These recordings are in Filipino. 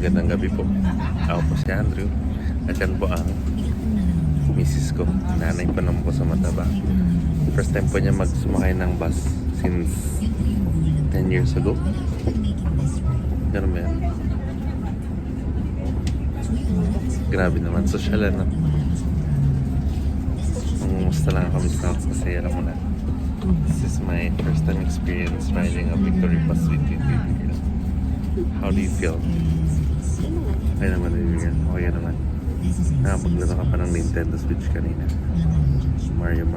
Magandang gabi po. Ako po si Andrew. At yan po ang misis ko. Nanay pa naman po sa Mataba. First time po niya magsumakay ng bus since 10 years ago. Ganun ba yan? Grabe naman. Social na. Musta lang kami sa kasi alam mo na. This is my first time experience riding a Victory bus with you. How do you feel? Okay naman, Vivian. Okay naman. Nakapaglaro ka pa ng Nintendo Switch kanina. Mario.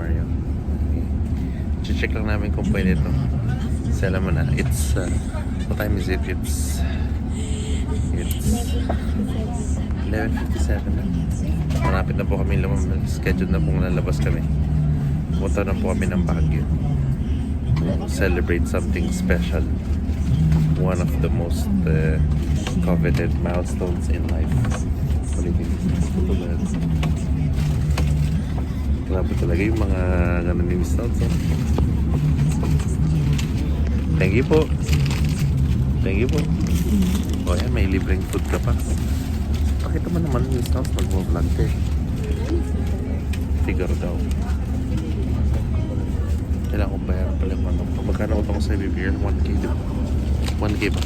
Okay. Check lang namin kung pwede ito. Kasi alam mo na, it's... what time is it? It's 11:57 na. Malapit na po kami scheduled na pong lalabas kami. Punta na po kami ng Baguio. Celebrate something special. One of the most coveted milestones in life. Grabe talaga yung mga ganun yung milestones. Thank you po. O yan, may libreng food ka pa. Pakita mo naman yung milestones mag-vlog ka eh. Figure daw. Kailangan kong bayaran pala yung ano. Magkano utang ko sa bibigyan? 1K diba? 1K ba?